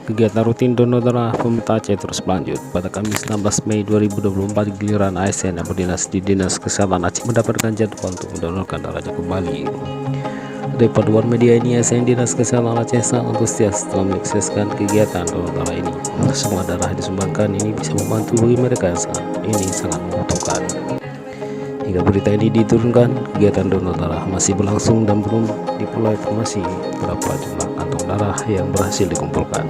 Kegiatan rutin donor darah pemerintah Aceh terus berlanjut. Pada Kamis 16 Mei 2024, giliran ASN yang berdinas di Dinas Kesehatan Aceh mendapatkan jadwal untuk mendonorkan darahnya kembali. Dari paduan media ini, ASN Dinas Kesehatan Aceh sangat antusias telah mensukseskan kegiatan donor darah ini. Semua darah disumbangkan ini bisa membantu bagi mereka yang saat ini sangat membutuhkan. Hingga berita ini diturunkan, kegiatan donor darah masih berlangsung dan belum diperoleh informasi berapa jumlah kantong darah yang berhasil dikumpulkan.